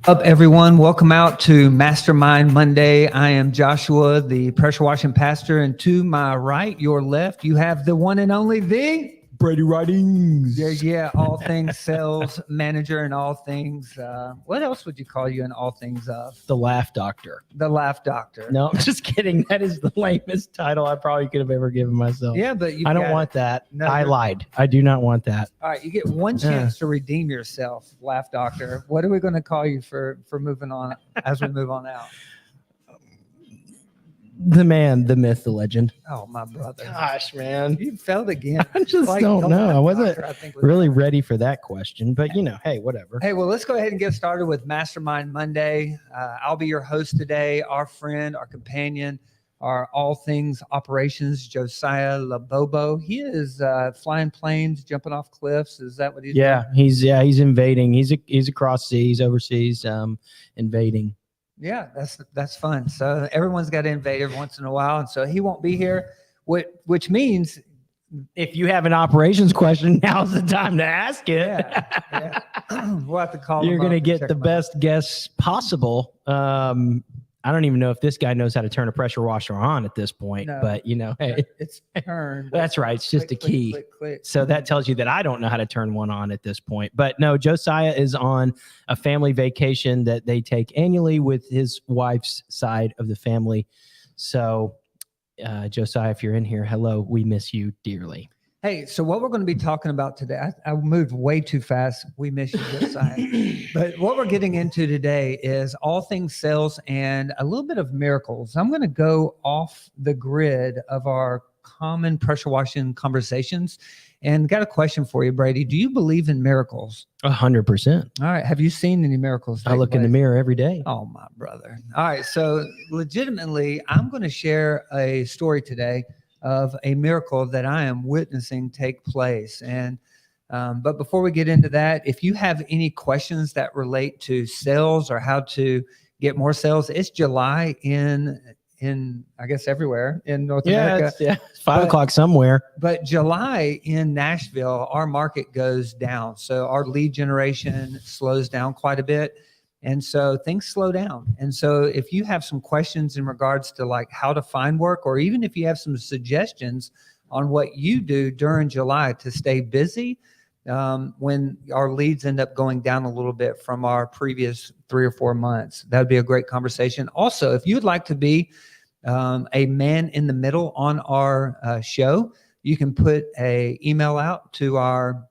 Up, everyone? Welcome out to Mastermind Monday. I am Joshua, the pressure washing pastor, and to my right, your left, you have the one and only Brady Writings. Yeah, all things sales manager and all things. What else would you call you in all things of? The Laugh Doctor. The Laugh Doctor. No, I'm just kidding. That is the lamest title I probably could have ever given myself. Yeah, but I don't want that. No, I lied. I do not want that. All right, you get one chance to redeem yourself, Laugh Doctor. What are we going to call you for moving on as we move on out? The man, the myth, the legend. Oh, my brother. Gosh, man. You failed again. I just don't know. I wasn't really ready for that question, but hey, whatever. Hey, well, let's go ahead and get started with Mastermind Monday. I'll be your host today. Our friend, our companion, our all things operations, Josiah LaBobo. He is flying planes, jumping off cliffs. Is that what he's doing? He's invading. He's across seas, overseas, invading. Yeah, that's fun. So everyone's got to invade every once in a while, and so he won't be here, which means if you have an operations question, now's the time to ask it. Yeah. We'll have to call. You're going to get the best guess possible. I don't even know if this guy knows how to turn a pressure washer on at this point, but hey, it's turned. That's right. It's just a key. Click. So that tells you that I don't know how to turn one on at this point. But no, Josiah is on a family vacation that they take annually with his wife's side of the family. So Josiah, if you're in here, hello, we miss you dearly. Hey, so what we're going to be talking about today, I moved way too fast. We miss you, Josiah. But what we're getting into today is all things sales and a little bit of miracles. I'm going to go off the grid of our common pressure washing conversations and got a question for you, Brady. Do you believe in miracles? 100%. All right. Have you seen any miracles? I look in the mirror every day. Oh, my brother. All right. So legitimately, I'm going to share a story today of a miracle that I am witnessing take place. And but before we get into that, if you have any questions that relate to sales or how to get more sales, it's July in I guess everywhere in North America. It's 5 o'clock somewhere. But July in Nashville, our market goes down. So our lead generation slows down quite a bit. And so things slow down. And so if you have some questions in regards to like how to find work, or even if you have some suggestions on what you do during July to stay busy, when our leads end up going down a little bit from our previous 3 or 4 months, that'd be a great conversation. Also, if you'd like to be a man in the middle on our show, you can put a email out to our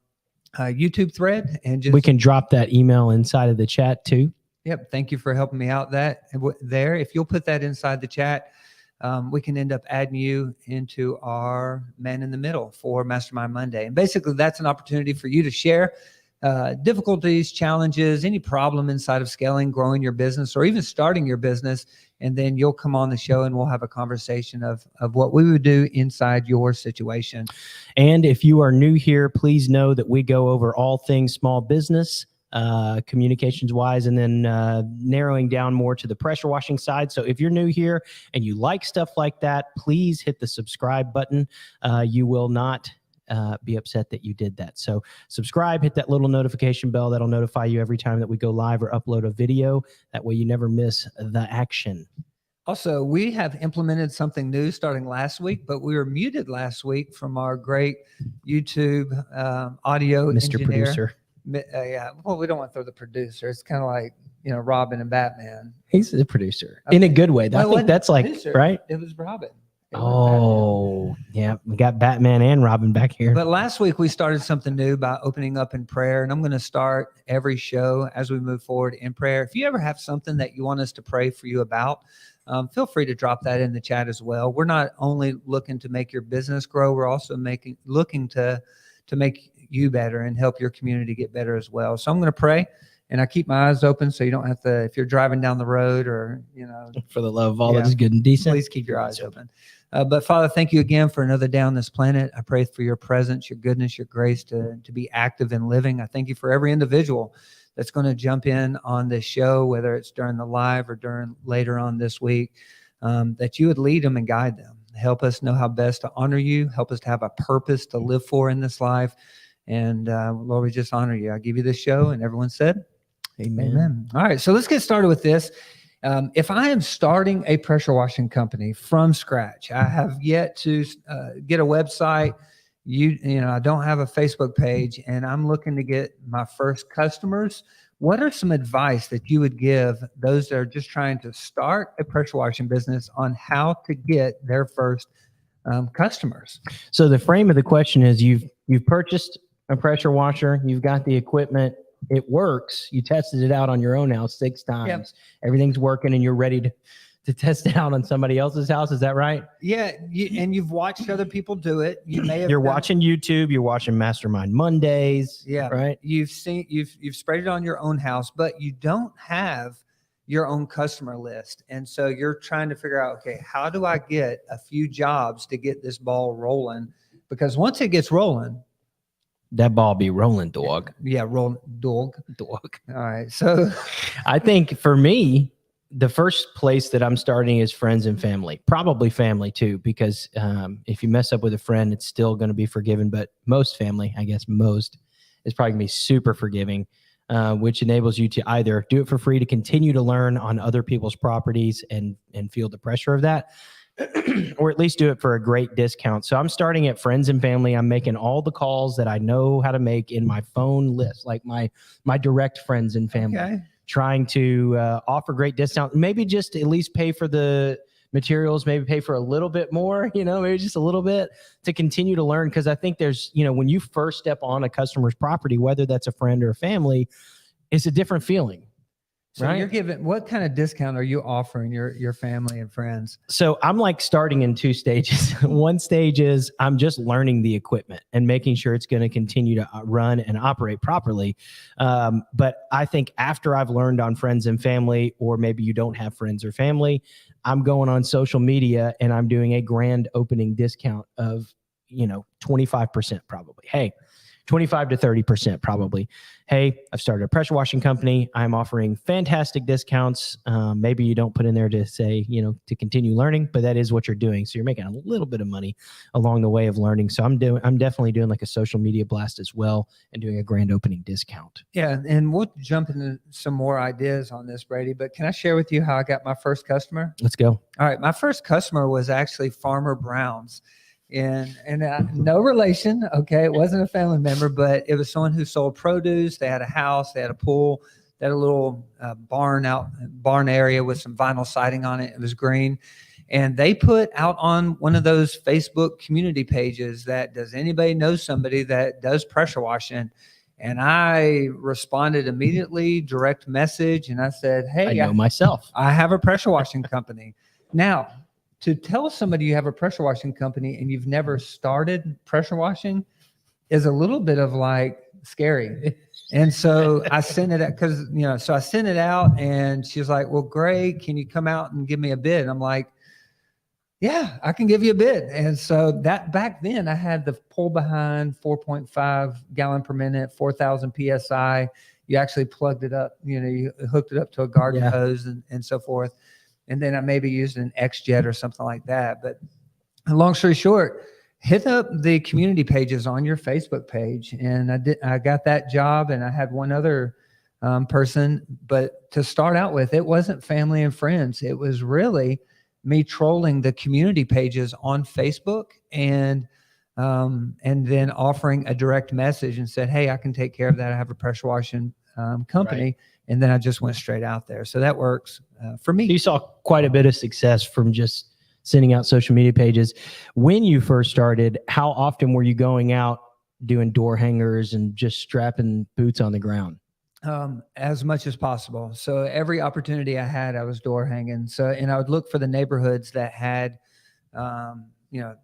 YouTube thread, and we can drop that email inside of the chat too. Yep. Thank you for helping me out there. If you'll put that inside the chat, we can end up adding you into our man in the middle for Mastermind Monday. And basically that's an opportunity for you to share difficulties, challenges, any problem inside of scaling, growing your business, or even starting your business. And then you'll come on the show and we'll have a conversation of what we would do inside your situation. And if you are new here, please know that we go over all things small business, communications wise, and then narrowing down more to the pressure washing side. So if you're new here and you like stuff like that, please hit the subscribe button. You will not be upset that you did that. So subscribe, hit that little notification bell. That'll notify you every time that we go live or upload a video. That way you never miss the action. Also, we have implemented something new starting last week, but we were muted last week from our great YouTube audio Mr. engineer. Producer. Yeah. Well, we don't want to throw the producer. It's kind of like, Robin and Batman. He's the producer in a good way. I think that's like, producer, right? It was Robin. Yeah. We got Batman and Robin back here. But last week we started something new by opening up in prayer. And I'm going to start every show as we move forward in prayer. If you ever have something that you want us to pray for you about, feel free to drop that in the chat as well. We're not only looking to make your business grow, we're also looking to make you better and help your community get better as well. So I'm going to pray, and I keep my eyes open so you don't have to, if you're driving down the road or, for the love of all that is good and decent, please keep your eyes open. But Father, thank you again for another day on this planet. I pray for your presence, your goodness, your grace to be active and living. I thank you for every individual that's going to jump in on this show, whether it's during the live or during later on this week, that you would lead them and guide them. Help us know how best to honor you. Help us to have a purpose to live for in this life. And Lord, we just honor you. I give you this show, and everyone said, Amen. Amen. All right. So let's get started with this. If I am starting a pressure washing company from scratch, I have yet to get a website. I don't have a Facebook page, and I'm looking to get my first customers. What are some advice that you would give those that are just trying to start a pressure washing business on how to get their first customers? So the frame of the question is you've purchased a pressure washer, you've got the equipment, it works, you tested it out on your own house 6 times, Yep. Everything's working, and you're ready to test it out on somebody else's house. Is that right? Yeah, and you've watched other people do it. You may have You're done- watching YouTube, you're watching Mastermind Mondays. Yeah, right. You've sprayed it on your own house, but you don't have your own customer list, and so you're trying to figure out, okay, how do I get a few jobs to get this ball rolling? Because once it gets rolling, That ball be rolling, dog. roll dog. Dog. All right, so I think for me, the first place that I'm starting is friends and family, probably family too, because if you mess up with a friend, it's still going to be forgiven. But most family, I guess most, is probably going to be super forgiving, which enables you to either do it for free to continue to learn on other people's properties and feel the pressure of that, or at least do it for a great discount. So I'm starting at friends and family. I'm making all the calls that I know how to make in my phone list, like my direct friends and family. okay. Trying to offer great discount, maybe just at least pay for the materials, maybe pay for a little bit more, maybe just a little bit to continue to learn. Because I think there's, when you first step on a customer's property, whether that's a friend or a family, it's a different feeling. So right? you're giving, what kind of discount are you offering your family and friends? So I'm like starting in 2 stages. One stage is I'm just learning the equipment and making sure it's going to continue to run and operate properly. But I think after I've learned on friends and family, or maybe you don't have friends or family, I'm going on social media and I'm doing a grand opening discount of, 25% probably. Hey, 25 to 30% probably. Hey, I've started a pressure washing company. I'm offering fantastic discounts. Maybe you don't put in there to say, to continue learning, but that is what you're doing. So you're making a little bit of money along the way of learning. So I'm definitely doing like a social media blast as well and doing a grand opening discount. Yeah, and we'll jump into some more ideas on this, Brady, but can I share with you how I got my first customer? Let's go. All right, my first customer was actually Farmer Brown's. And no relation, okay? It wasn't a family member, but it was someone who sold produce. They had a house, they had a pool, they had a little barn area with some vinyl siding on it. It was green. And they put out on one of those Facebook community pages that, does anybody know somebody that does pressure washing? And I responded immediately, direct message, and I said, hey, I know myself. I have a pressure washing company. Now, to tell somebody you have a pressure washing company and you've never started pressure washing is a little bit of like scary. And so I sent it out so I sent it out and she's like, well, great. Can you come out and give me a bid? And I'm like, yeah, I can give you a bid. And so that back then I had the pull behind 4.5 gallon per minute, 4,000 PSI. You actually plugged it up, you hooked it up to a garden hose and so forth. And then I maybe used an X-Jet or something like that. But long story short, hit up the community pages on your Facebook page. And I got that job, and I had one other person. But to start out with, it wasn't family and friends. It was really me trolling the community pages on Facebook and then offering a direct message and said, hey, I can take care of that. I have a pressure washing company. Right. And then I just went straight out there. So that works for me. You saw quite a bit of success from just sending out social media pages. When you first started, how often were you going out doing door hangers and just strapping boots on the ground? As much as possible. So every opportunity I had, I was door hanging. And I would look for the neighborhoods that had, 500,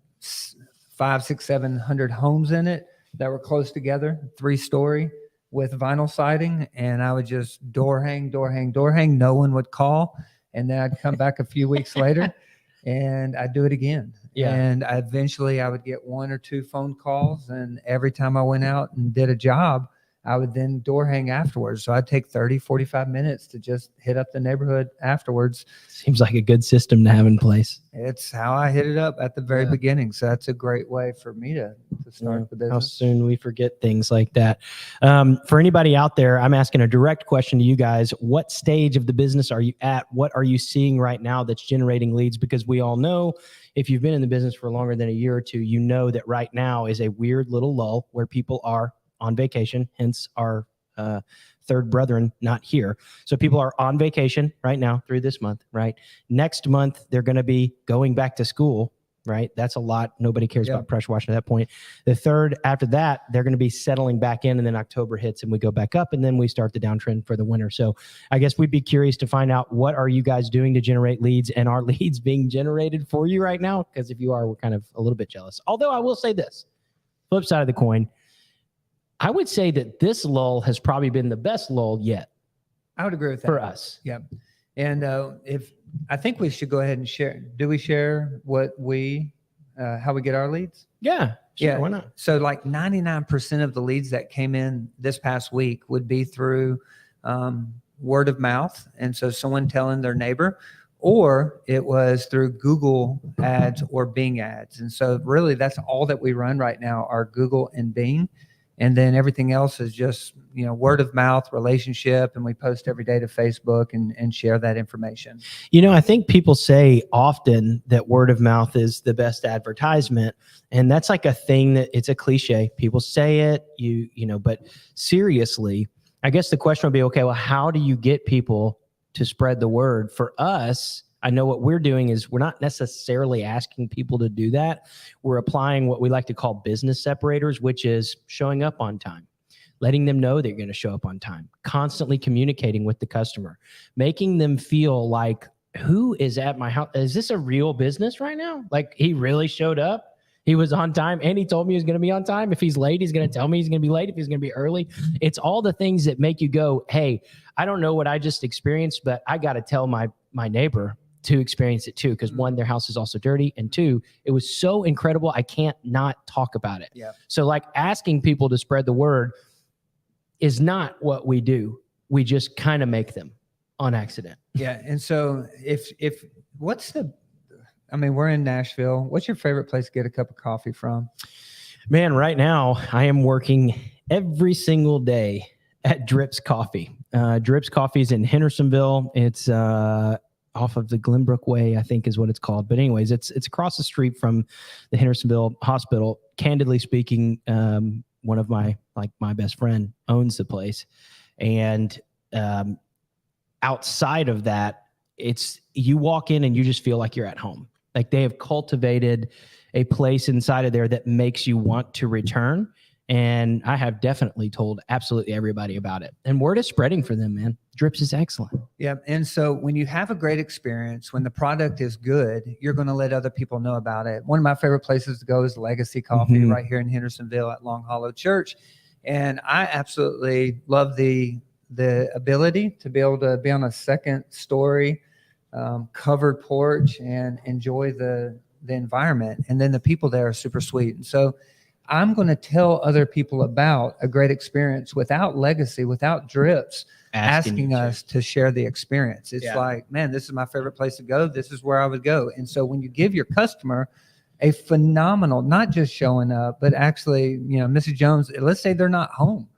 600, 700 homes in it that were close together, 3-story. With vinyl siding, and I would just door hang. No one would call, and then I'd come back a few weeks later, and I'd do it again. Yeah. And eventually I would get 1 or 2 phone calls, and every time I went out and did a job, I would then door hang afterwards. So I'd take 30, 45 minutes to just hit up the neighborhood afterwards. Seems like a good system to have in place. It's how I hit it up at the very beginning. So that's a great way for me to start the business. How soon we forget things like that. For anybody out there, I'm asking a direct question to you guys. What stage of the business are you at? What are you seeing right now that's generating leads? Because we all know, if you've been in the business for longer than a year or two, you know that right now is a weird little lull where people are on vacation, hence our third brethren not here. So people are on vacation right now through this month, right? Next month, they're going to be going back to school, right? That's a lot. Nobody cares about pressure washing at that point. The third, after that, they're going to be settling back in, and then October hits and we go back up, and then we start the downtrend for the winter. So I guess we'd be curious to find out, what are you guys doing to generate leads, and are leads being generated for you right now? Because if you are, we're kind of a little bit jealous. Although I will say this, flip side of the coin, I would say that this lull has probably been the best lull yet. I would agree with that. For us. Yeah. And I think we should go ahead and share. Do we share what how we get our leads? Yeah. Sure, Yeah. why not? So like 99% of the leads that came in this past week would be through word of mouth. And so someone telling their neighbor, or it was through Google ads or Bing ads. And so really that's all that we run right now are Google and Bing. And then everything else is just, word of mouth, relationship, and we post every day to Facebook and share that information. I think people say often that word of mouth is the best advertisement, and that's like a thing that it's a cliche. People say it, but seriously, I guess the question would be, okay, well, how do you get people to spread the word? For us, I know what we're doing is we're not necessarily asking people to do that. We're applying what we like to call business separators, which is showing up on time, letting them know that you're going to show up on time, constantly communicating with the customer, making them feel like, who is at my house? Is this a real business right now? Like, he really showed up. He was on time, and he told me he was going to be on time. If he's late, he's going to tell me he's going to be late. If he's going to be early, it's all the things that make you go, hey, I don't know what I just experienced, but I got to tell my neighbor to experience it too. Because one, their house is also dirty. And two, it was so incredible, I can't not talk about it. Yeah. So like asking people to spread the word is not what we do. We just kind of make them on accident. Yeah. And so we're in Nashville. What's your favorite place to get a cup of coffee from? Man, right now I am working every single day at Drips Coffee. Drips Coffee is in Hendersonville. It's off of the Glenbrook Way, I think is what it's called. But anyways, it's across the street from the Hendersonville Hospital. Candidly speaking, one of my best friend owns the place. And outside of that, you walk in and you just feel like you're at home. Like, they have cultivated a place inside of there that makes you want to return. And I have definitely told absolutely everybody about it. And word is spreading for them, man. Drips is excellent. Yeah. And so when you have a great experience, when the product is good, you're going to let other people know about it. One of my favorite places to go is Legacy Coffee right here in Hendersonville at Long Hollow Church. And I absolutely love the ability to be able to be on a second story covered porch and enjoy the environment. And then the people there are super sweet. And so I'm going to tell other people about a great experience without Legacy, without Drips, asking us to share the experience. It's like, man, this is my favorite place to go. This is where I would go. And so when you give your customer a phenomenal, not just showing up, but actually, Mrs. Jones, let's say they're not home.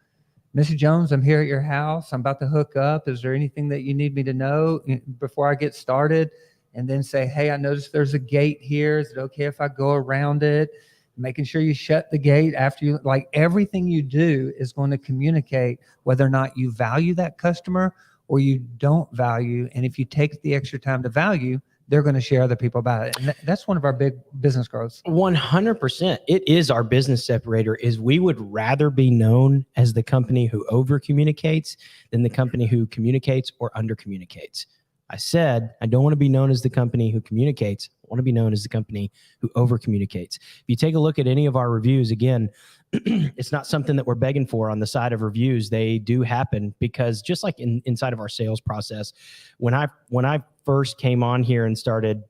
Mrs. Jones, I'm here at your house. I'm about to hook up. Is there anything that you need me to know before I get started? And then say, hey, I noticed there's a gate here. Is it okay if I go around it? Making sure you shut the gate after you, like, everything you do is going to communicate whether or not you value that customer or you don't value. And if you take the extra time to value, they're going to share other people about it. And that's one of our big business growths. 100%. It is our business separator. Is we would rather be known as the company who over communicates than the company who communicates or under communicates. I said, I don't want to be known as the company who communicates. I want to be known as the company who over communicates. If you take a look at any of our reviews, again, it's not something that we're begging for on the side of reviews. They do happen because just like inside of our sales process, when I first came on here and started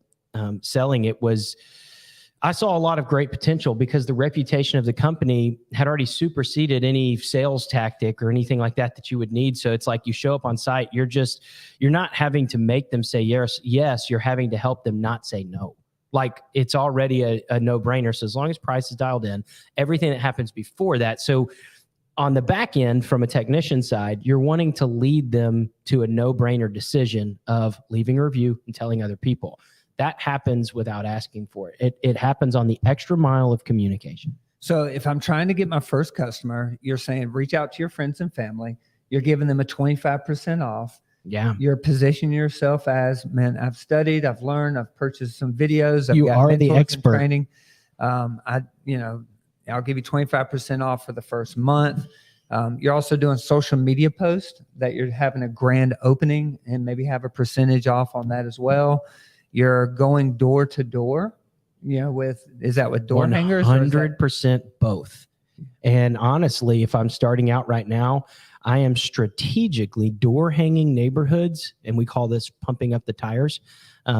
selling, I saw a lot of great potential because the reputation of the company had already superseded any sales tactic or anything like that you would need. So it's like you show up on site, you're not having to make them say yes, you're having to help them not say no. Like it's already a no-brainer. So as long as price is dialed in, everything that happens before that. So on the back end, from a technician side, you're wanting to lead them to a no-brainer decision of leaving a review and telling other people. That happens without asking for it. It happens on the extra mile of communication. So if I'm trying to get my first customer, you're saying reach out to your friends and family. You're giving them a 25% off. Yeah. You're positioning yourself as, man, I've studied, I've learned, I've purchased some videos. I've You got are mentors the and expert. training. I'll give you 25% off for the first month. You're also doing social media posts that you're having a grand opening and maybe have a percentage off on that as well. You're going door to door, is that with door hangers? 100% both. And honestly, if I'm starting out right now, I am strategically door hanging neighborhoods, and we call this pumping up the tires.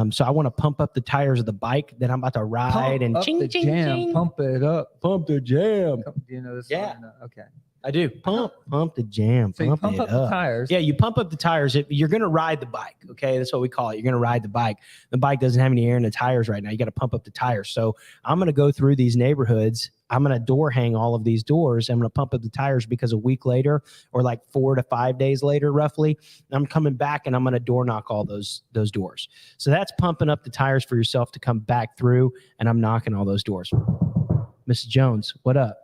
So I want to pump up the tires of the bike that I'm about to ride and ching, the ching, jam, ching. pump it up. Pump the jam. Do you know this? Yeah. song? No? Okay. I do. Pump the jam. So you pump it up the tires. Yeah, you pump up the tires. You're going to ride the bike. Okay, that's what we call it. You're going to ride the bike. The bike doesn't have any air in the tires right now. You got to pump up the tires. So I'm going to go through these neighborhoods. I'm going to door hang all of these doors. I'm going to pump up the tires because a week later, or like 4 to 5 days later, roughly, I'm coming back and I'm going to door knock all those doors. So that's pumping up the tires for yourself to come back through, and I'm knocking all those doors. Mrs. Jones, what up?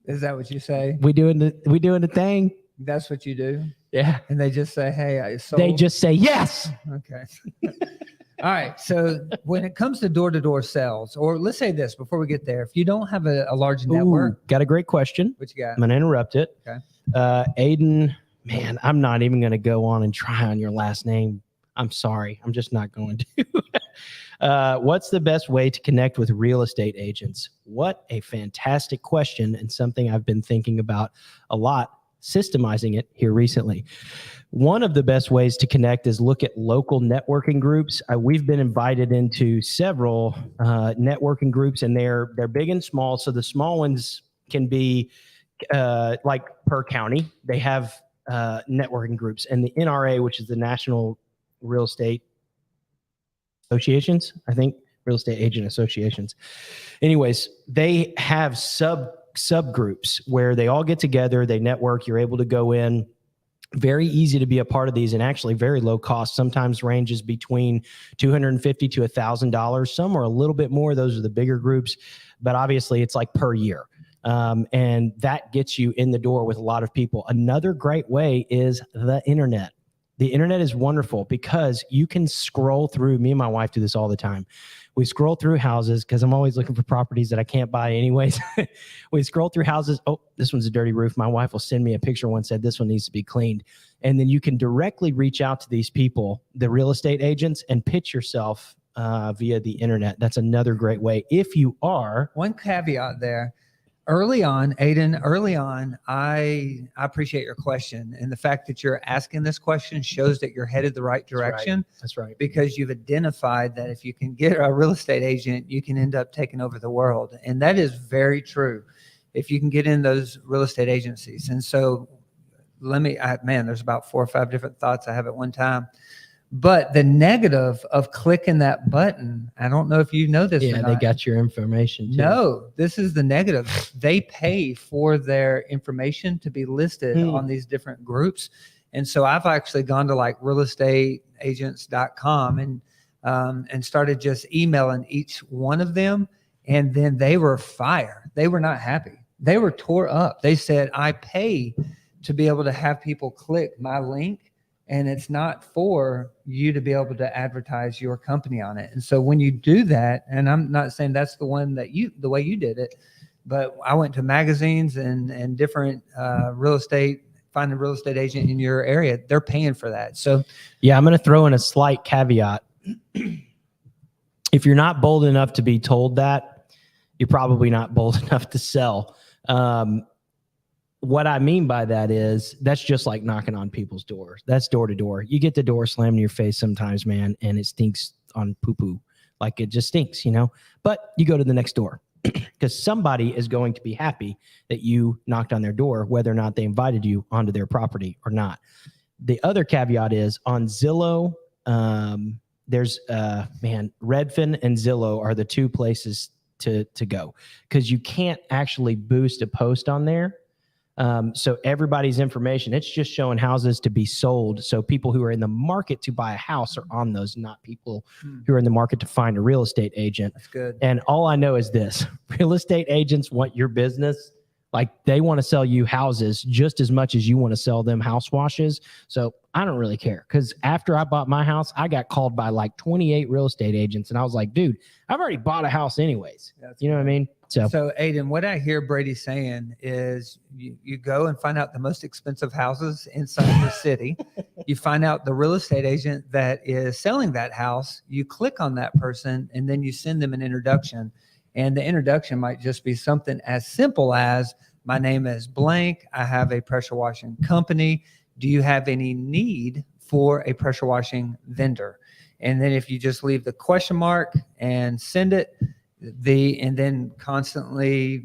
Is that what you say? We doing the thing? That's what you do? Yeah. And they just say, hey, I sold. They just say yes. Okay. All right. So when it comes to door-to-door sales, or let's say this before we get there, if you don't have a large network. Ooh, got a great question. What you got? I'm going to interrupt it. Okay. Aiden, man, I'm not even going to go on and try on your last name. I'm sorry. I'm just not going to. What's the best way to connect with real estate agents? What a fantastic question, and something I've been thinking about a lot, systemizing it here recently. One of the best ways to connect is look at local networking groups. We've been invited into several networking groups, and they're big and small. So the small ones can be like per county. They have networking groups, and the NRA, which is the National Real Estate Associations, I think, real estate agent associations. Anyways, they have subgroups where they all get together, they network, you're able to go in. Very easy to be a part of these, and actually very low cost. Sometimes ranges between $250 to $1,000. Some are a little bit more. Those are the bigger groups, but obviously it's like per year. And that gets you in the door with a lot of people. Another great way is the internet. The internet is wonderful because you can scroll through. Me and my wife do this all the time. We scroll through houses because I'm always looking for properties that I can't buy anyways. We scroll through houses. Oh, this one's a dirty roof. My wife will send me a picture one, said this one needs to be cleaned. And then you can directly reach out to these people, the real estate agents, and pitch yourself via the internet. That's another great way. If you are. One caveat there. Early on, Aiden, I appreciate your question. And the fact that you're asking this question shows that you're headed the right direction. That's right. Because you've identified that if you can get a real estate agent, you can end up taking over the world. And that is very true if you can get in those real estate agencies. And so there's about 4 or 5 different thoughts I have at one time. But the negative of clicking that button, I don't know if you know this. Yeah, they got your information too. No, this is the negative. They pay for their information to be listed on these different groups. And so I've actually gone to like realestateagents.com and started just emailing each one of them. And then they were fire. They were not happy. They were tore up. They said, I pay to be able to have people click my link. And it's not for you to be able to advertise your company on it. And so when you do that, and I'm not saying that's the way you did it, but I went to magazines and different find a real estate agent in your area. They're paying for that. So yeah, I'm going to throw in a slight caveat. If you're not bold enough to be told that, you're probably not bold enough to sell. What I mean by that is that's just like knocking on people's doors. That's door to door. You get the door slammed in your face sometimes, man, and it stinks on poo-poo. Like it just stinks, but you go to the next door because somebody is going to be happy that you knocked on their door, whether or not they invited you onto their property or not. The other caveat is on Zillow, there's Redfin and Zillow are the two places to go because you can't actually boost a post on there. So everybody's information, it's just showing houses to be sold. So people who are in the market to buy a house are on those, not people who are in the market to find a real estate agent. That's good. And all I know is this: real estate agents want your business. Like they want to sell you houses just as much as you want to sell them house washes. So I don't really care because after I bought my house, I got called by like 28 real estate agents. And I was like, dude, I've already bought a house anyways. That's you know what I mean? So Aiden, what I hear Brady saying is you go and find out the most expensive houses inside the city. You find out the real estate agent that is selling that house. You click on that person and then you send them an introduction. And the introduction might just be something as simple as, my name is blank. I have a pressure washing company. Do you have any need for a pressure washing vendor? And then if you just leave the question mark and send it, and then constantly,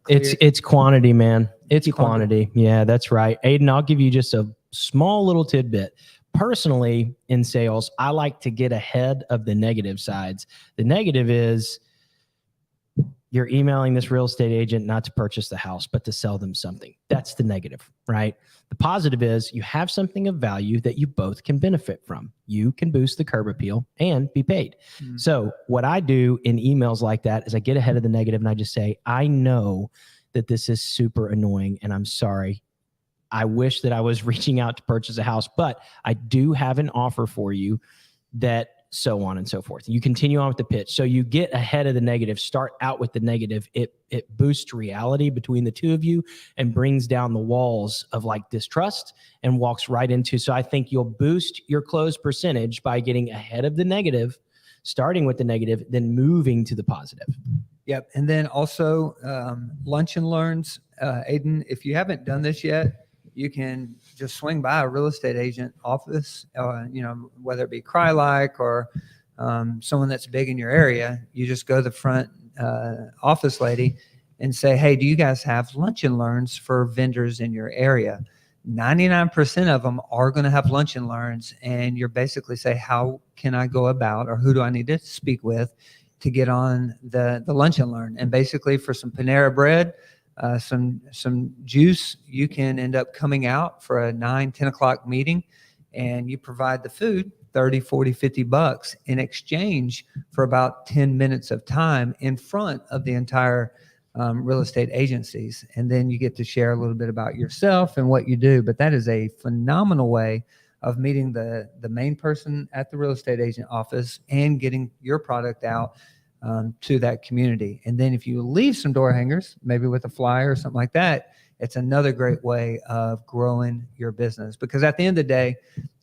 it's quantity, man. It's quantity. Yeah, that's right. Aiden, I'll give you just a small little tidbit. Personally, in sales, I like to get ahead of the negative sides. The negative is you're emailing this real estate agent not to purchase the house, but to sell them something. That's the negative, right? The positive is you have something of value that you both can benefit from. You can boost the curb appeal and be paid. Mm-hmm. So what I do in emails like that is I get ahead of the negative and I just say, I know that this is super annoying and I'm sorry. I wish that I was reaching out to purchase a house, but I do have an offer for you that so on and so forth. You continue on with the pitch. So you get ahead of the negative, start out with the negative. It boosts reality between the two of you and brings down the walls of like distrust and walks right into. So I think you'll boost your close percentage by getting ahead of the negative, starting with the negative, then moving to the positive. Yep. And then also lunch and learns. Aiden, if you haven't done this yet, you can just swing by a real estate agent office, whether it be Cry-like or someone that's big in your area. You just go to the front office lady and say, hey, do you guys have lunch and learns for vendors in your area? 99% of them are going to have lunch and learns. And you're basically say, how can I go about, or who do I need to speak with to get on the lunch and learn? And basically for some Panera bread, some juice, you can end up coming out for a 9-10 o'clock meeting and you provide the food, 30, 40, 50 bucks in exchange for about 10 minutes of time in front of the entire real estate agencies. And then you get to share a little bit about yourself and what you do. But that is a phenomenal way of meeting the main person at the real estate agent office and getting your product out to that community. And then if you leave some door hangers, maybe with a flyer or something like that, it's another great way of growing your business. Because at the end of the day,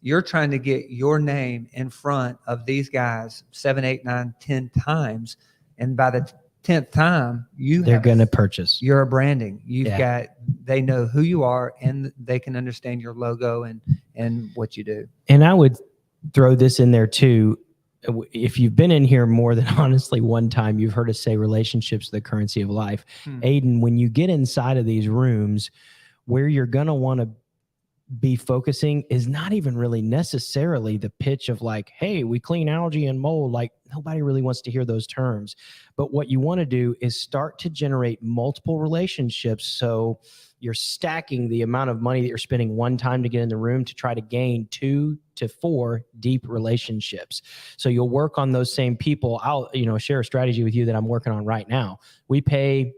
you're trying to get your name in front of these guys 7, 8, 9, 10 times. And by the 10th time, they're going to purchase. You're a branding. They know who you are and they can understand your logo and what you do. And I would throw this in there too. If you've been in here more than honestly one time, you've heard us say relationships are the currency of life. Aiden, when you get inside of these rooms, where you're going to want to be focusing is not even really necessarily the pitch of like, hey, we clean algae and mold. Like nobody really wants to hear those terms. But what you want to do is start to generate multiple relationships. So you're stacking the amount of money that you're spending one time to get in the room to try to gain 2 to 4 deep relationships. So you'll work on those same people. I'll, share a strategy with you that I'm working on right now. We pay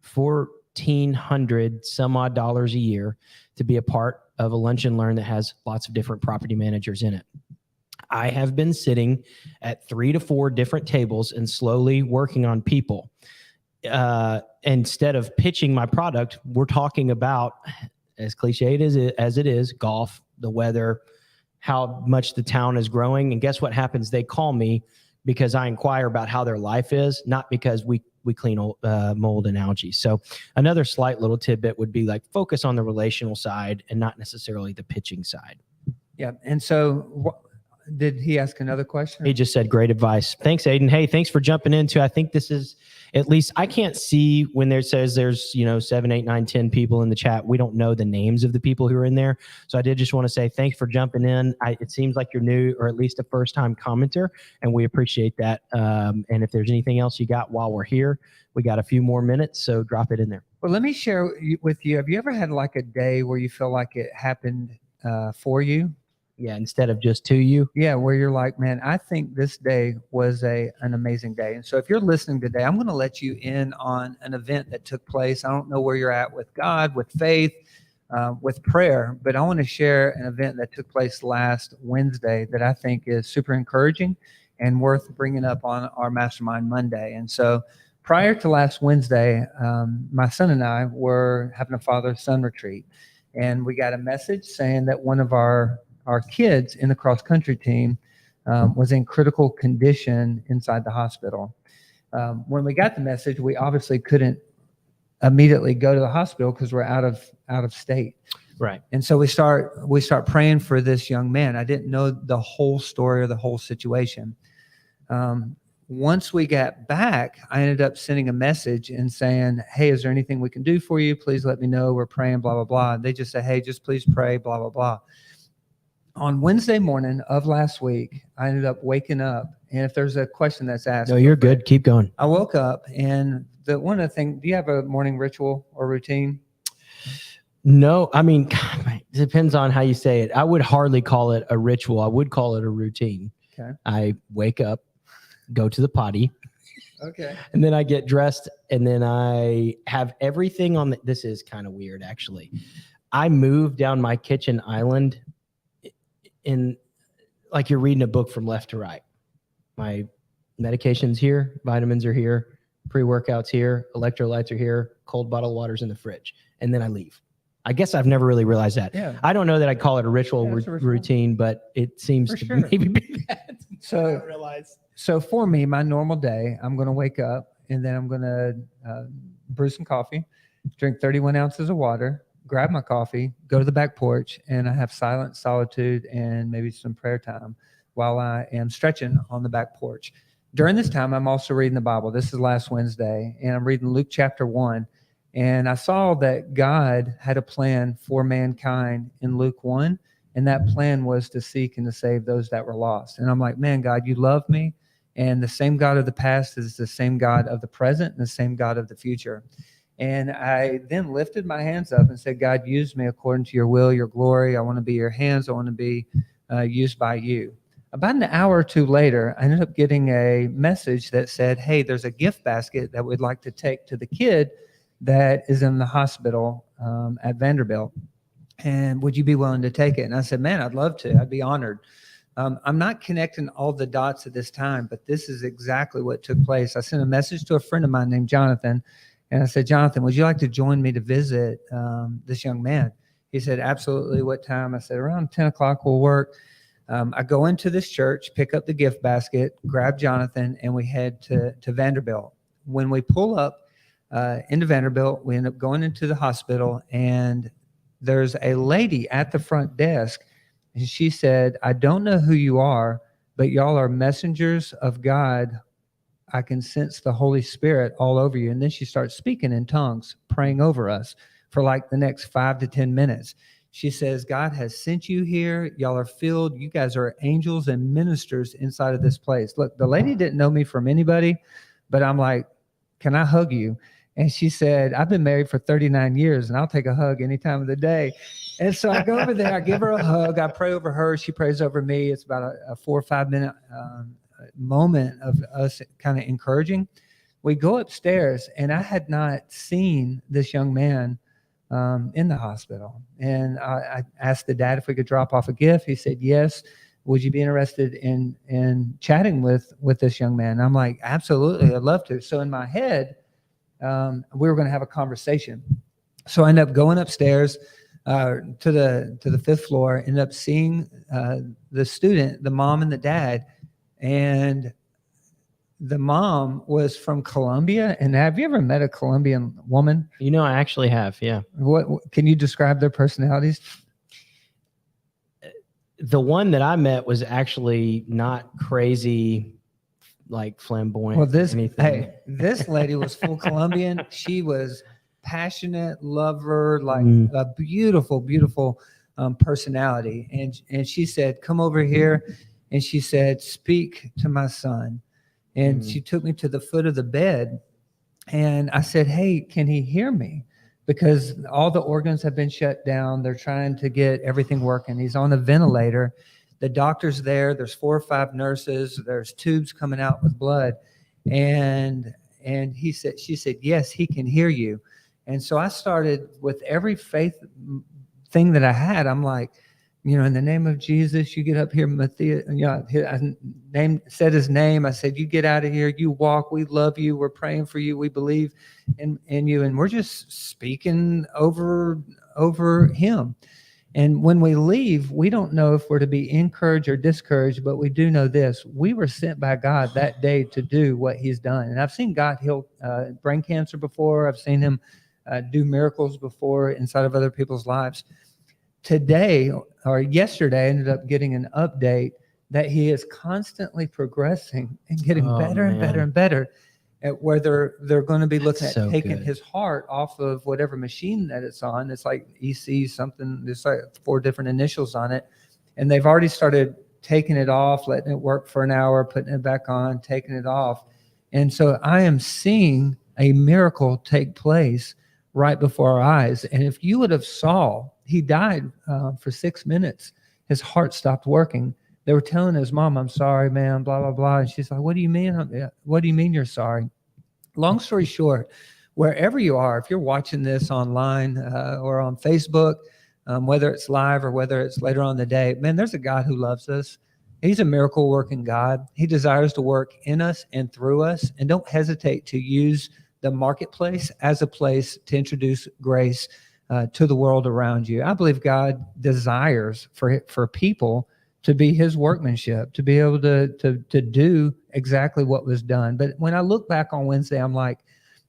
$1,400 some odd dollars a year to be a part of a lunch and learn that has lots of different property managers in it. I have been sitting at 3 to 4 different tables and slowly working on people. Instead of pitching my product, we're talking about, as cliched as it is, golf, the weather, how much the town is growing. And guess what happens? They call me because I inquire about how their life is, not because we clean mold and algae. So another slight little tidbit would be like focus on the relational side and not necessarily the pitching side. Yeah. And so Did he ask another question? He just said, great advice. Thanks, Aiden. Hey, thanks for jumping into, I think this is, at least I can't see when there says there's, 7, 8, 9, 10 people in the chat. We don't know the names of the people who are in there. So I did just want to say thanks for jumping in. It seems like you're new, or at least a first-time commenter, and we appreciate that. And if there's anything else you got while we're here, we got a few more minutes, so drop it in there. Well, let me share with you. Have you ever had like a day where you feel like it happened for you? Yeah, instead of just to you. Yeah, where you're like, man, I think this day was an amazing day. And so if you're listening today, I'm going to let you in on an event that took place. I don't know where you're at with God, with faith, with prayer, but I want to share an event that took place last Wednesday that I think is super encouraging and worth bringing up on our Mastermind Monday. And so prior to last Wednesday, my son and I were having a father-son retreat, and we got a message saying that one of our kids in the cross-country team was in critical condition inside the hospital. When we got the message, we obviously couldn't immediately go to the hospital because we're out of state. Right. And so we start praying for this young man. I didn't know the whole story or the whole situation. Once we got back, I ended up sending a message and saying, hey, is there anything we can do for you? Please let me know. We're praying, blah, blah, blah. They just said, hey, just please pray, blah, blah, blah. On Wednesday morning of last week, I ended up waking up. And if there's a question that's asked. No, you're good. Keep going. I woke up, and one of the things, do you have a morning ritual or routine? No, I mean, it depends on how you say it. I would hardly call it a ritual. I would call it a routine. Okay. I wake up, go to the potty. Okay. And then I get dressed, and then I have everything on this is kind of weird, actually. I move down my kitchen island in like you're reading a book from left to right. My medication's here, vitamins are here, pre-workouts here, electrolytes are here, cold bottled water's in the fridge, and then I leave. I guess I've never really realized that. Yeah. I don't know that I call it a ritual, Yeah, it's a ritual. Routine, but it seems to maybe be that. So, I don't realize. So for me, my normal day, I'm going to wake up, and then I'm going to brew some coffee, drink 31 ounces of water, grab my coffee, go to the back porch, and I have silence, solitude, and maybe some prayer time while I am stretching on the back porch. During this time, I'm also reading the Bible. This is last Wednesday, and I'm reading Luke chapter 1. And I saw that God had a plan for mankind in Luke 1, and that plan was to seek and to save those that were lost. And I'm like, man, God, you love me, and the same God of the past is the same God of the present and the same God of the future. And I then lifted my hands up and said, God, use me according to your will, your glory. I want to be your hands. I want to be used by you. About an hour or two later, I ended up getting a message that said, hey, there's a gift basket that we'd like to take to the kid that is in the hospital at Vanderbilt. And would you be willing to take it? And I said, man, I'd love to. I'd be honored. I'm not connecting all the dots at this time, but this is exactly what took place. I sent a message to a friend of mine named Jonathan. And I said, Jonathan, would you like to join me to visit this young man? He said, absolutely. What time? I said, around 10 o'clock will work. I go into this church, pick up the gift basket, grab Jonathan, and we head to Vanderbilt. When we pull up into Vanderbilt, we end up going into the hospital, and there's a lady at the front desk, and she said, I don't know who you are, but y'all are messengers of God. I can sense the Holy Spirit all over you. And then she starts speaking in tongues, praying over us for like the next 5 to 10 minutes. She says, God has sent you here. Y'all are filled. You guys are angels and ministers inside of this place. Look, the lady didn't know me from anybody, but I'm like, can I hug you? And she said, I've been married for 39 years, and I'll take a hug any time of the day. And so I go over there, I give her a hug. I pray over her. She prays over me. It's about a 4 or 5 minute moment of us kind of encouraging. We go upstairs, and I had not seen this young man in the hospital. And I asked the dad if we could drop off a gift. He said, yes. Would you be interested in chatting with this young man? And I'm like, absolutely. I'd love to. So in my head, we were going to have a conversation. So I ended up going upstairs to the 5th floor, ended up seeing the student, the mom and the dad. And the mom was from Colombia. And have you ever met a Colombian woman? I actually have, yeah. What can you describe their personalities? The one that I met was actually not crazy, like flamboyant. Well, anything. this lady was full Colombian. She was passionate, lover, like Mm. a beautiful, beautiful personality. And she said, "Come over here," and she said, "Speak to my son." And she took me to the foot of the bed, and I said, "Hey, can he hear me?" Because all the organs have been shut down. They're trying to get everything working. He's on a ventilator. The doctor's there. There's 4 or 5 nurses. There's tubes coming out with blood. And she said, "Yes, he can hear you." And so I started with every faith thing that I had. I'm like, in the name of Jesus, you get up here, Matthias. I said his name. I said, "You get out of here. You walk. We love you. We're praying for you. We believe in you." And we're just speaking over him. And when we leave, we don't know if we're to be encouraged or discouraged, but we do know this: we were sent by God that day to do what He's done. And I've seen God heal brain cancer before. I've seen Him do miracles before inside of other people's lives. Today or yesterday, I ended up getting an update that he is constantly progressing and getting better and better and better, at where they're going to be looking at taking his heart off of whatever machine that it's on. It's like EC something. There's like 4 different initials on it, and they've already started taking it off, letting it work for an hour, putting it back on, taking it off. And so I am seeing a miracle take place right before our eyes. And if you would have saw, he died for 6 minutes. His heart stopped working. They were telling his mom, "I'm sorry, man, blah, blah, blah." And she's like, "What do you mean? What do you mean you're sorry?" Long story short, wherever you are, if you're watching this online or on Facebook, whether it's live or whether it's later on in the day, man, there's a God who loves us. He's a miracle working God. He desires to work in us and through us. And don't hesitate to use the marketplace as a place to introduce grace to the world around you. I believe God desires for people to be His workmanship, to be able to do exactly what was done. But when I look back on Wednesday, I'm like,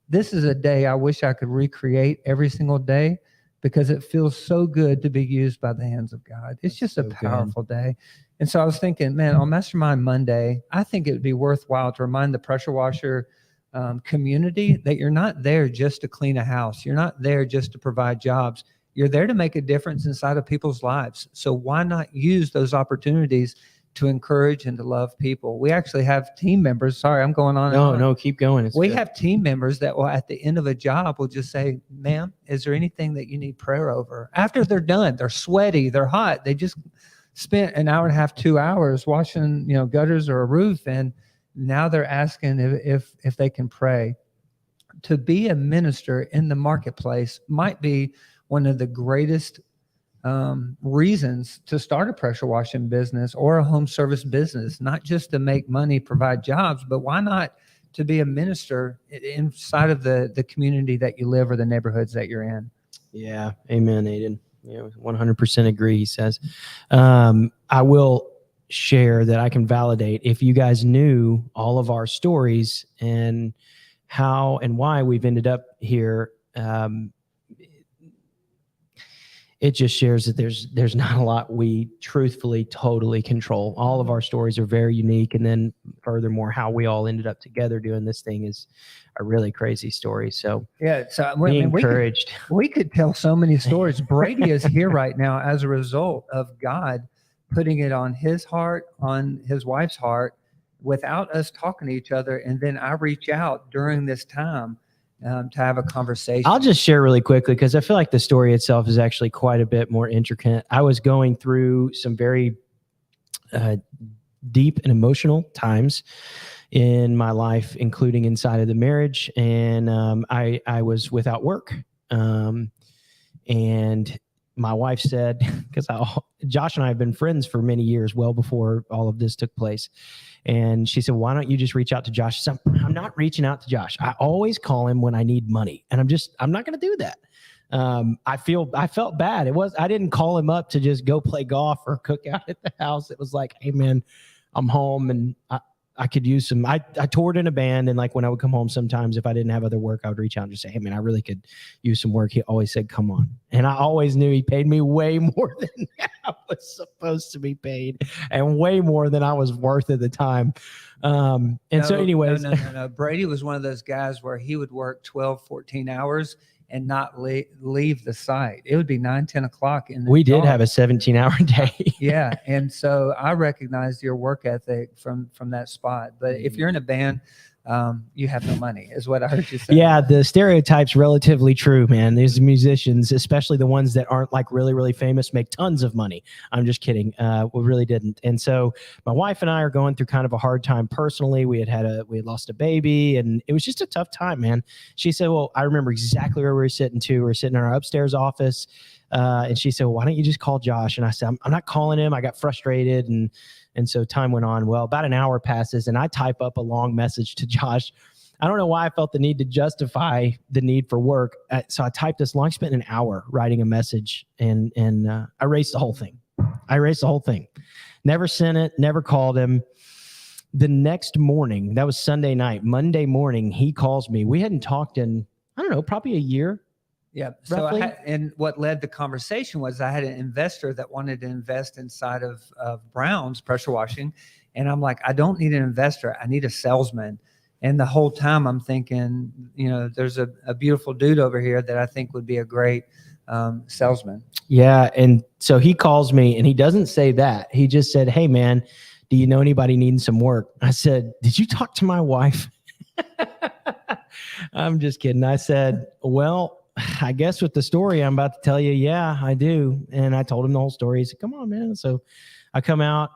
this is a day I wish I could recreate every single day, because it feels so good to be used by the hands of God. It's just a powerful day. And so I was thinking, man, on Mastermind Monday, I think it would be worthwhile to remind the pressure washer community that you're not there just to clean a house. You're not there just to provide jobs. You're there to make a difference inside of people's lives. So why not use those opportunities to encourage and to love people? We actually have team members. Sorry, I'm going on. No, keep going. We have team members that will, at the end of a job, will just say, "Ma'am, is there anything that you need prayer over?" After they're done, they're sweaty, they're hot. They just spent an hour and a half, 2 hours washing, gutters or a roof, and now they're asking if they can pray. To be a minister in the marketplace might be one of the greatest reasons to start a pressure washing business or a home service business, not just to make money, provide jobs, but why not to be a minister inside of the community that you live or the neighborhoods that you're in. Yeah. Amen, Aiden. 100% agree, he says. I will share that I can validate, if you guys knew all of our stories and how and why we've ended up here, it just shares that there's not a lot we truthfully totally control. All of our stories are very unique. And then furthermore, how we all ended up together doing this thing is a really crazy story. So yeah, so be encouraged. We could tell so many stories. Brady is here right now as a result of God putting it on his heart, on his wife's heart, without us talking to each other. And then I reach out during this time to have a conversation. I'll just share really quickly, because I feel like the story itself is actually quite a bit more intricate. I was going through some very deep and emotional times in my life, including inside of the marriage. And I was without work. And my wife said, because Josh and I have been friends for many years, well before all of this took place. And she said, "Why don't you just reach out to Josh?" So I'm not reaching out to Josh. I always call him when I need money, and I'm not going to do that. I felt bad. I didn't call him up to just go play golf or cook out at the house. It was like, "Hey man, I'm home and I could use some, I toured in a band, and like when I would come home, sometimes if I didn't have other work, I would reach out and just say, hey man, I really could use some work. He always said, come on. And I always knew he paid me way more than I was supposed to be paid, and way more than I was worth at the time. So anyways. No. Brady was one of those guys where he would work 12, 14 hours and not leave the site. It would be 9, 10 o'clock in the We did dark. have a 17-hour day. Yeah. And so I recognized your work ethic from that spot. But if you're in a band, you have no money, is what I heard you say. Yeah, the stereotype's relatively true, man. These musicians, especially the ones that aren't like really, really famous, make tons of money. I'm just kidding. We really didn't. And so my wife and I are going through kind of a hard time personally. We had lost a baby, and it was just a tough time, man. She said, well, I remember exactly where we were sitting too. We were sitting in our upstairs office. And she said, well, why don't you just call Josh? And I said, I'm not calling him. I got frustrated. And so time went on. Well, about an hour passes, and I type up a long message to Josh. I don't know why I felt the need to justify the need for work. So I typed this long, spent an hour writing a message, and I erased the whole thing. Never sent it, never called him. The next morning, that was Sunday night, Monday morning, he calls me. We hadn't talked in, I don't know, probably a year. Yeah. So and what led the conversation was I had an investor that wanted to invest inside of Brown's pressure washing. And I'm like, I don't need an investor. I need a salesman. And the whole time I'm thinking, there's a beautiful dude over here that I think would be a great salesman. Yeah. And so he calls me, and he doesn't say that. He just said, hey man, do you know anybody needing some work? I said, did you talk to my wife? I'm just kidding. I said, well, I guess with the story I'm about to tell you, yeah, I do. And I told him the whole story. He said, come on, man. So I come out,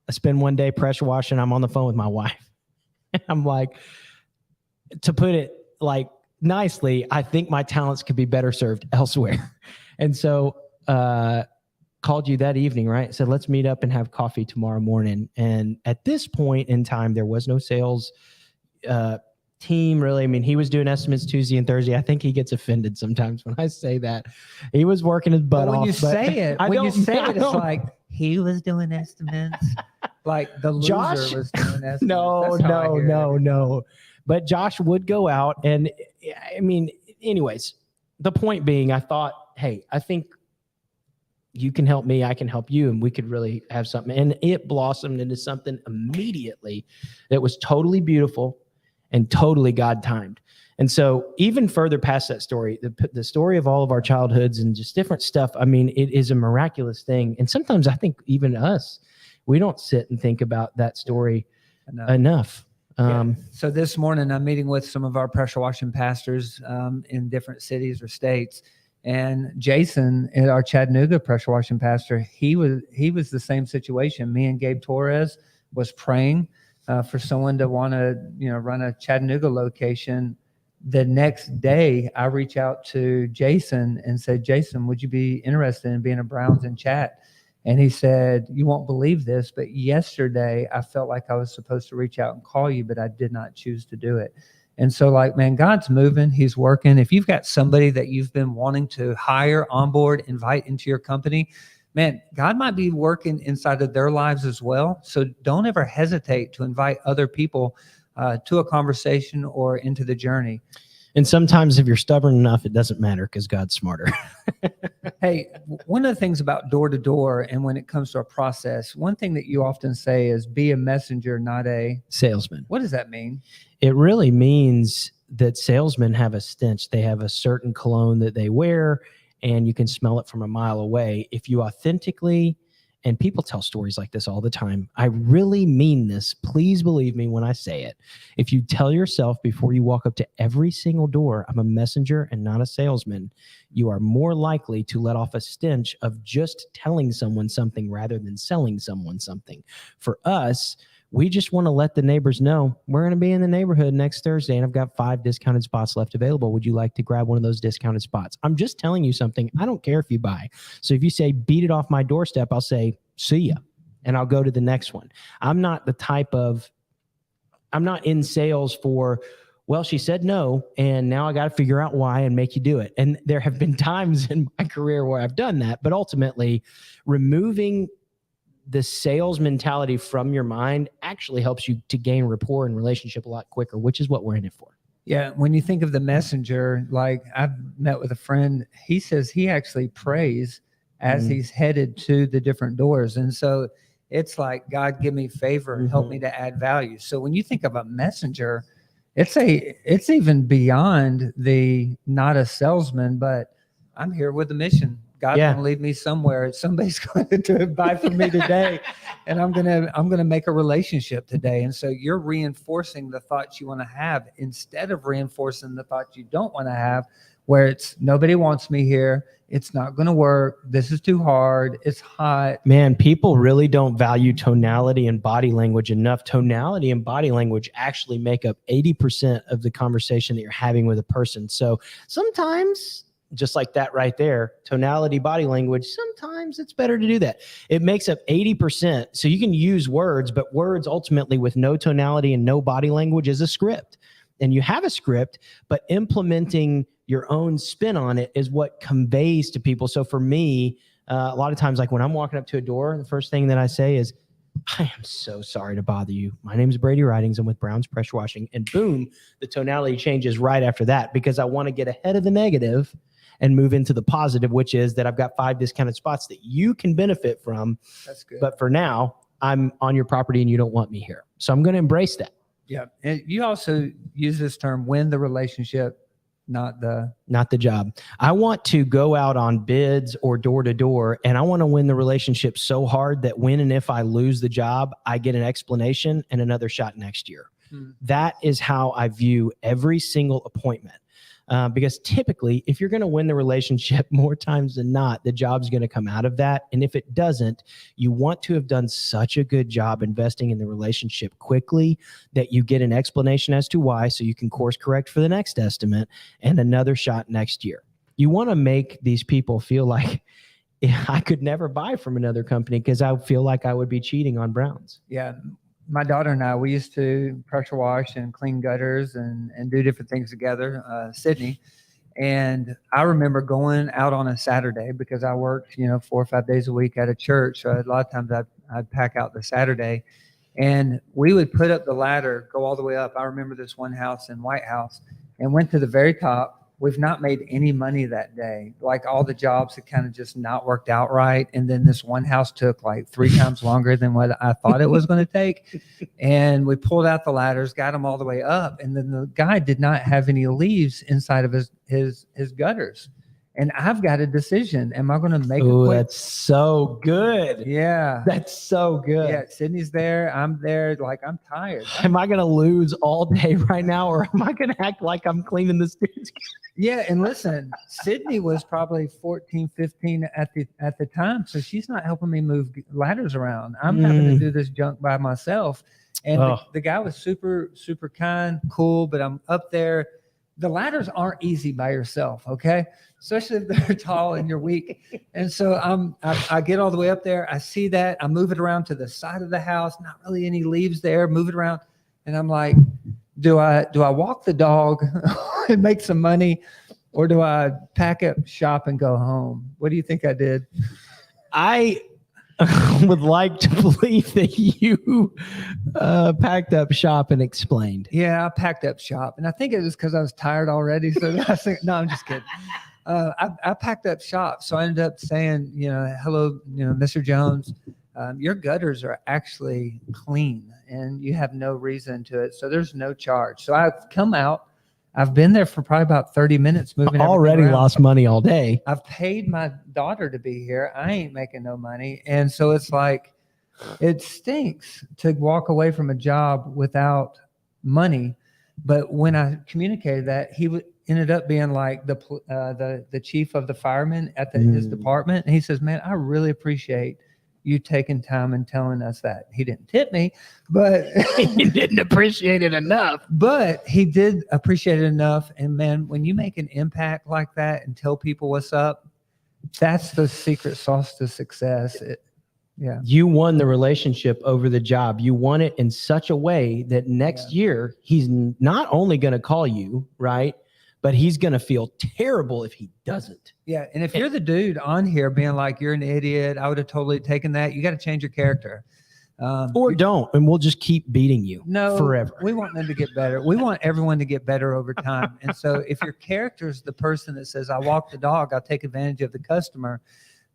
I spend one day pressure washing. I'm on the phone with my wife. I'm like, to put it like nicely, I think my talents could be better served elsewhere. And so called you that evening, right? Said, let's meet up and have coffee tomorrow morning. And at this point in time, there was no sales team really. I mean, he was doing estimates Tuesday and Thursday. I think he gets offended sometimes when I say that. He was working his butt off. When you say it, it's like he was doing estimates. Like the loser Josh was doing estimates. No. But Josh would go out, and I mean, anyways, the point being, I thought, hey, I think you can help me, I can help you, and we could really have something. And it blossomed into something immediately that was totally beautiful and totally God timed. And so even further past that story, the story of all of our childhoods and just different stuff, I mean, it is a miraculous thing. And sometimes I think even us, we don't sit and think about that story enough. So this morning I'm meeting with some of our pressure washing pastors in different cities or states. And Jason, our Chattanooga pressure washing pastor, he was the same situation. Me and Gabe Torres was praying for someone to want to, run a Chattanooga location. The next day, I reach out to Jason and said, Jason, would you be interested in being a Browns in Chat? And he said, you won't believe this, but yesterday I felt like I was supposed to reach out and call you, but I did not choose to do it. And so man, God's moving, he's working. If you've got somebody that you've been wanting to hire, onboard, invite into your company, man, God might be working inside of their lives as well. So don't ever hesitate to invite other people to a conversation or into the journey. And sometimes if you're stubborn enough, it doesn't matter because God's smarter. Hey, one of the things about door to door, and when it comes to a process, one thing that you often say is be a messenger, not a salesman. What does that mean? It really means that salesmen have a stench. They have a certain cologne that they wear, and you can smell it from a mile away. If you authentically, and people tell stories like this all the time, I really mean this. Please believe me when I say it. If you tell yourself before you walk up to every single door, I'm a messenger and not a salesman, you are more likely to let off a stench of just telling someone something rather than selling someone something. For us, we just want to let the neighbors know we're going to be in the neighborhood next Thursday, and I've got 5 discounted spots left available. Would you like to grab one of those discounted spots? I'm just telling you something. I don't care if you buy. So if you say, beat it off my doorstep, I'll say, see ya, and I'll go to the next one. I'm not in sales for, well, she said no, and now I got to figure out why and make you do it. And there have been times in my career where I've done that, but ultimately removing the sales mentality from your mind actually helps you to gain rapport and relationship a lot quicker, which is what we're in it for. Yeah. When you think of the messenger, like I've met with a friend, he says he actually prays as he's headed to the different doors. And so it's like, God, give me favor, help me to add value. So when you think of a messenger, it's even beyond the not a salesman, but I'm here with a mission. God's going to lead me somewhere. Somebody's going to buy from me today, and I'm gonna make a relationship today. And so you're reinforcing the thoughts you want to have instead of reinforcing the thoughts you don't want to have, where it's nobody wants me here. It's not going to work. This is too hard. It's hot. Man, people really don't value tonality and body language enough. Tonality and body language actually make up 80% of the conversation that you're having with a person. So sometimes, just like that right there, tonality, body language, sometimes it's better to do that. It makes up 80%. So you can use words, but words ultimately with no tonality and no body language is a script. And you have a script, but implementing your own spin on it is what conveys to people. So for me, a lot of times, like when I'm walking up to a door, the first thing that I say is, I am so sorry to bother you. My name is Brady Ridings. I'm with Brown's Pressure Washing. And boom, the tonality changes right after that, because I want to get ahead of the negative and move into the positive, which is that I've got 5 discounted spots that you can benefit from. That's good. But for now, I'm on your property and you don't want me here. So I'm going to embrace that. Yeah. And you also use this term, win the relationship, not the job. I want to go out on bids or door to door, and I want to win the relationship so hard that when and if I lose the job, I get an explanation and another shot next year. That is how I view every single appointment. Because typically, if you're going to win the relationship, more times than not, the job's going to come out of that. And if it doesn't, you want to have done such a good job investing in the relationship quickly that you get an explanation as to why, so you can course correct for the next estimate and another shot next year. You want to make these people feel like, I could never buy from another company because I feel like I would be cheating on Browns. Yeah. My daughter and I, we used to pressure wash and clean gutters and do different things together, Sydney. And I remember going out on a Saturday because I worked, 4 or 5 days a week at a church. So a lot of times I'd pack out the Saturday, and we would put up the ladder, go all the way up. I remember this one house in White House, and went to the very top. We've not made any money that day. Like all the jobs had kind of just not worked out right. And then this one house took like 3 times longer than what I thought it was going to take. And we pulled out the ladders, got them all the way up. And then the guy did not have any leaves inside of his gutters. And I've got a decision. Am I going to make Ooh, a quick? That's so good. Yeah. That's so good. Yeah. Sydney's there. I'm there. Like, I'm tired. Am I going to lose all day right now, or am I going to act like I'm cleaning the stairs? Yeah. And listen, Sydney was probably 14, 15 at the time. So she's not helping me move ladders around. I'm having to do this junk by myself. And the guy was super, super kind, cool, but I'm up there. The ladders aren't easy by yourself, okay? Especially if they're tall and you're weak. And so I get all the way up there. I see that. I move it around to the side of the house. Not really any leaves there. Move it around. And I'm like, do I walk the dog and make some money, or do I pack up shop and go home? What do you think I did? I would like to believe that you packed up shop and explained. Yeah, I packed up shop. And I think it was because I was tired already. So I was thinking, no, I'm just kidding. I packed up shop. So I ended up saying, hello, Mr. Jones, your gutters are actually clean and you have no reason to it. So there's no charge. So I've come out. I've been there for probably about 30 minutes moving. Already lost money all day. I've paid my daughter to be here. I ain't making no money. And so it's like, it stinks to walk away from a job without money. But when I communicated that, he ended up being like the chief of the firemen at his department. And he says, man, I really appreciate you taking time and telling us that. He didn't tip me, but he didn't appreciate it enough. But he did appreciate it enough. And man, when you make an impact like that and tell people what's up, that's the secret sauce to success. Yeah. You won the relationship over the job. You won it in such a way that next year he's not only going to call you, right? but he's going to feel terrible if he doesn't. Yeah. And if you're the dude on here being like, you're an idiot, I would have totally taken that. You got to change your character. Or don't, and we'll just keep beating you forever. We want them to get better. We want everyone to get better over time. And so if your character is the person that says, I walk the dog, I'll take advantage of the customer,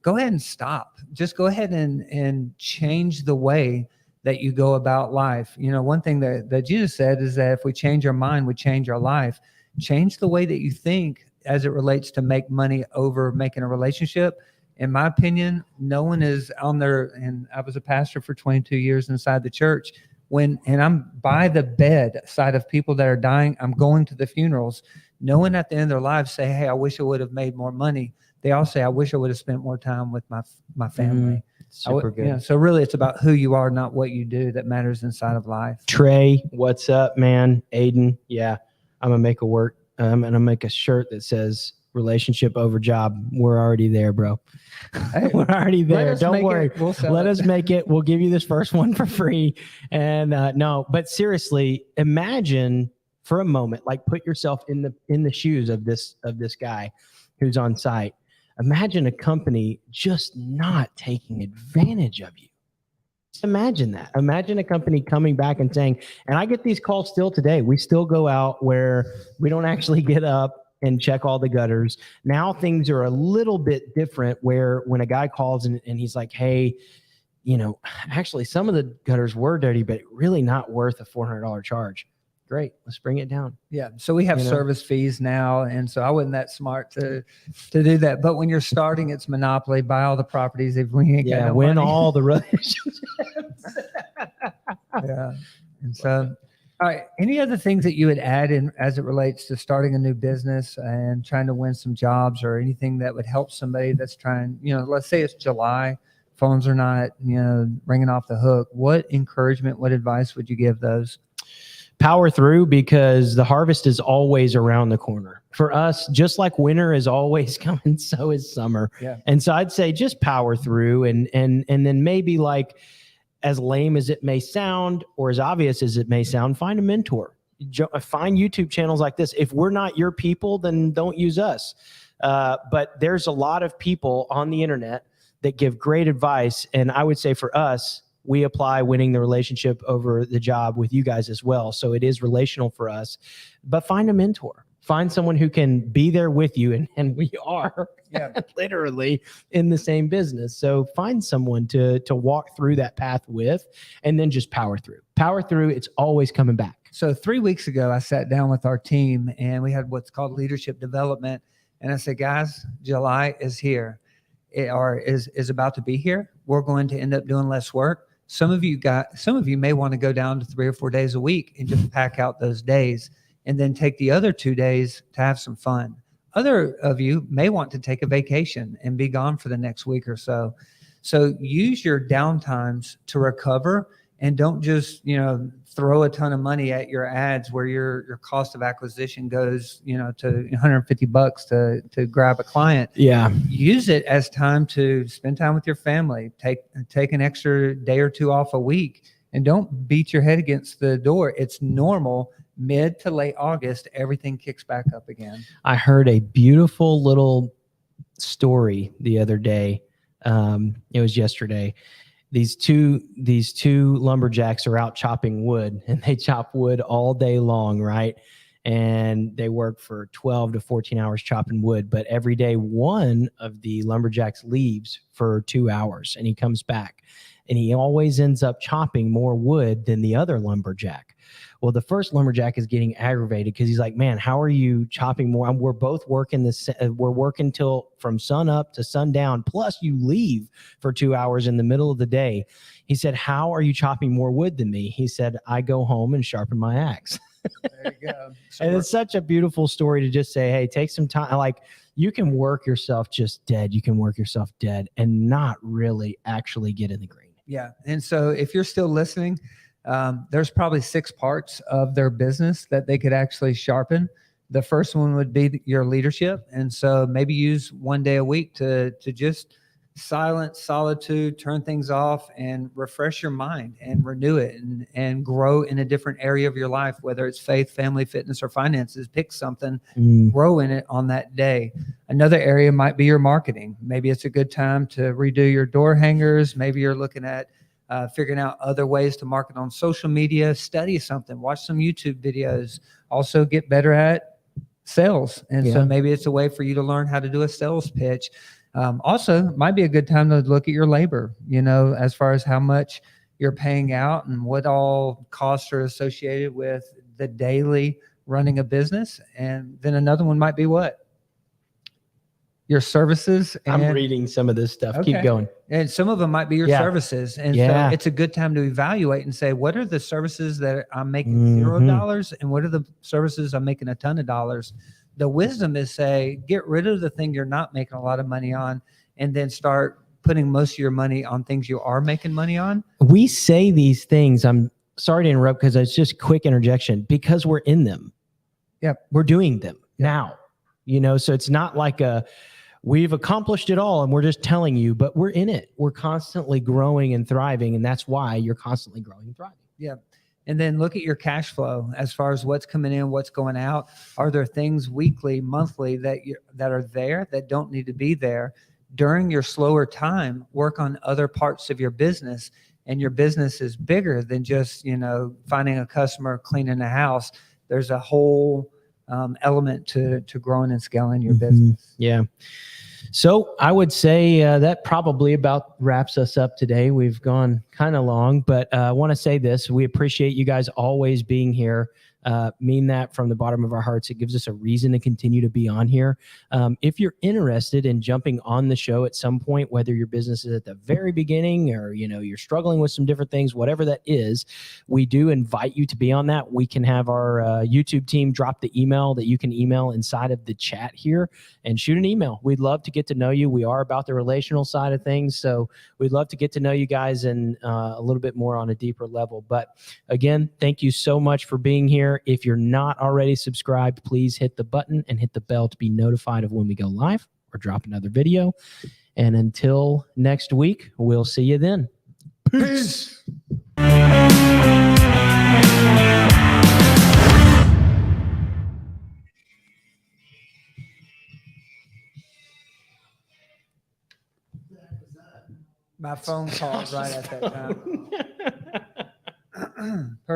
go ahead and stop. Just go ahead and change the way that you go about life. You know, one thing that Jesus said is that if we change our mind, we change our life. Change the way that you think as it relates to make money over making a relationship. In my opinion, no one is on there. And I was a pastor for 22 years inside the church. And I'm by the bed side of people that are dying. I'm going to the funerals. No one at the end of their lives say, hey, I wish I would have made more money. They all say, I wish I would have spent more time with my family. Super good. You know, so really it's about who you are, not what you do, that matters inside of life. Trey, what's up, man? Aiden, yeah, I'm going to make a shirt that says relationship over job. We're already there, bro. Hey, we're already there. Don't worry. Let us make it. We'll give you this first one for free. And no, but seriously, imagine for a moment, like put yourself in the shoes of this guy who's on site. Imagine a company just not taking advantage of you. Just imagine that. Imagine a company coming back and saying, and I get these calls still today. We still go out where we don't actually get up and check all the gutters. Now things are a little bit different where when a guy calls and he's like, hey, you know, actually some of the gutters were dirty, but really not worth a $400 charge. Great. Let's bring it down. Yeah. So we have service fees now. And so I wasn't that smart to do that. But when you're starting, it's monopoly, buy all the properties. If we ain't got no win money. all the relationships. Yeah. And so, all right. Any other things that you would add in as it relates to starting a new business and trying to win some jobs, or anything that would help somebody that's trying, you know, let's say it's July, phones are not, you know, ringing off the hook. What encouragement, what advice would you give those? Power through, because the harvest is always around the corner. For us, just like winter is always coming, so is summer. Yeah. And And so I'd say just power through, and then maybe, like, as lame as it may sound or as obvious as it may sound, find a mentor. Find YouTube channels like this. If we're not your people, then don't use us. But there's a lot of people on the internet that give great advice. And I would say for us, we apply winning the relationship over the job with you guys as well. So it is relational for us, but find a mentor, find someone who can be there with you. And we are literally in the same business. So find someone to walk through that path with, and then just power through. It's always coming back. So 3 weeks ago, I sat down with our team and we had what's called leadership development. And I said, guys, July is here, is about to be here. We're going to end up doing less work. Some of you may want to go down to 3 or 4 days a week and just pack out those days, and then take the other 2 days to have some fun. Other of you may want to take a vacation and be gone for the next week or so. So use your downtimes to recover, and don't just, you know, throw a ton of money at your ads where your cost of acquisition goes, you know, to $150 to grab a client. Yeah. Use it as time to spend time with your family. Take an extra day or two off a week, and don't beat your head against the door. It's normal. Mid to late August, everything kicks back up again. I heard a beautiful little story the other day. It was yesterday. These two lumberjacks are out chopping wood, and they chop wood all day long, right? And they work for 12 to 14 hours chopping wood. But every day, one of the lumberjacks leaves for 2 hours, and he comes back, and he always ends up chopping more wood than the other lumberjack. Well, the first lumberjack is getting aggravated because he's like, man, how are you chopping more? We're both working we're working till from sun up to sundown. Plus you leave for 2 hours in the middle of the day. He said, how are you chopping more wood than me? He said, I go home and sharpen my axe. There you go. And it's such a beautiful story to just say, hey, take some time. Like, you can work yourself just dead. You can work yourself dead and not really actually get in the green. Yeah. And so if you're still listening, there's probably 6 parts of their business that they could actually sharpen. The first one would be your leadership. And so maybe use 1 day a week to just silence, solitude, turn things off and refresh your mind and renew it and grow in a different area of your life, whether it's faith, family, fitness, or finances. Pick something, grow in it on that day. Another area might be your marketing. Maybe it's a good time to redo your door hangers. Maybe you're looking at figuring out other ways to market on social media. Study something, watch some YouTube videos. Also get better at sales. And so maybe it's a way for you to learn how to do a sales pitch. Also, might be a good time to look at your labor, as far as how much you're paying out and what all costs are associated with the daily running a business. And then another one might be what? Your services. And, I'm reading some of this stuff. Okay. Keep going. And some of them might be your services. And so it's a good time to evaluate and say, what are the services that I'm making $0 and what are the services I'm making a ton of dollars? The wisdom is say, get rid of the thing you're not making a lot of money on and then start putting most of your money on things you are making money on. We say these things. I'm sorry to interrupt because it's just quick interjection because we're in them. Yep. We're doing them now, so it's not like we've accomplished it all and we're just telling you, but we're in it. We're constantly growing and thriving. And that's why you're constantly growing and thriving. Yeah. And then look at your cash flow as far as what's coming in, what's going out. Are there things weekly, monthly that are there that don't need to be there? During your slower time, work on other parts of your business, and your business is bigger than just, finding a customer, cleaning a house. There's a whole element to growing and scaling your business. Yeah. So I would say that probably about wraps us up today. We've gone kind of long, but I want to say this. We appreciate you guys always being here. Mean that from the bottom of our hearts. It gives us a reason to continue to be on here. If you're interested in jumping on the show at some point, whether your business is at the very beginning or, you're struggling with some different things, whatever that is, we do invite you to be on that. We can have our YouTube team drop the email that you can email inside of the chat here and shoot an email. We'd love to get to know you. We are about the relational side of things. So we'd love to get to know you guys and a little bit more on a deeper level. But again, thank you so much for being here. If you're not already subscribed, please hit the button and hit the bell to be notified of when we go live or drop another video. And until next week, we'll see you then. Peace. My phone called right at that time. Perfect.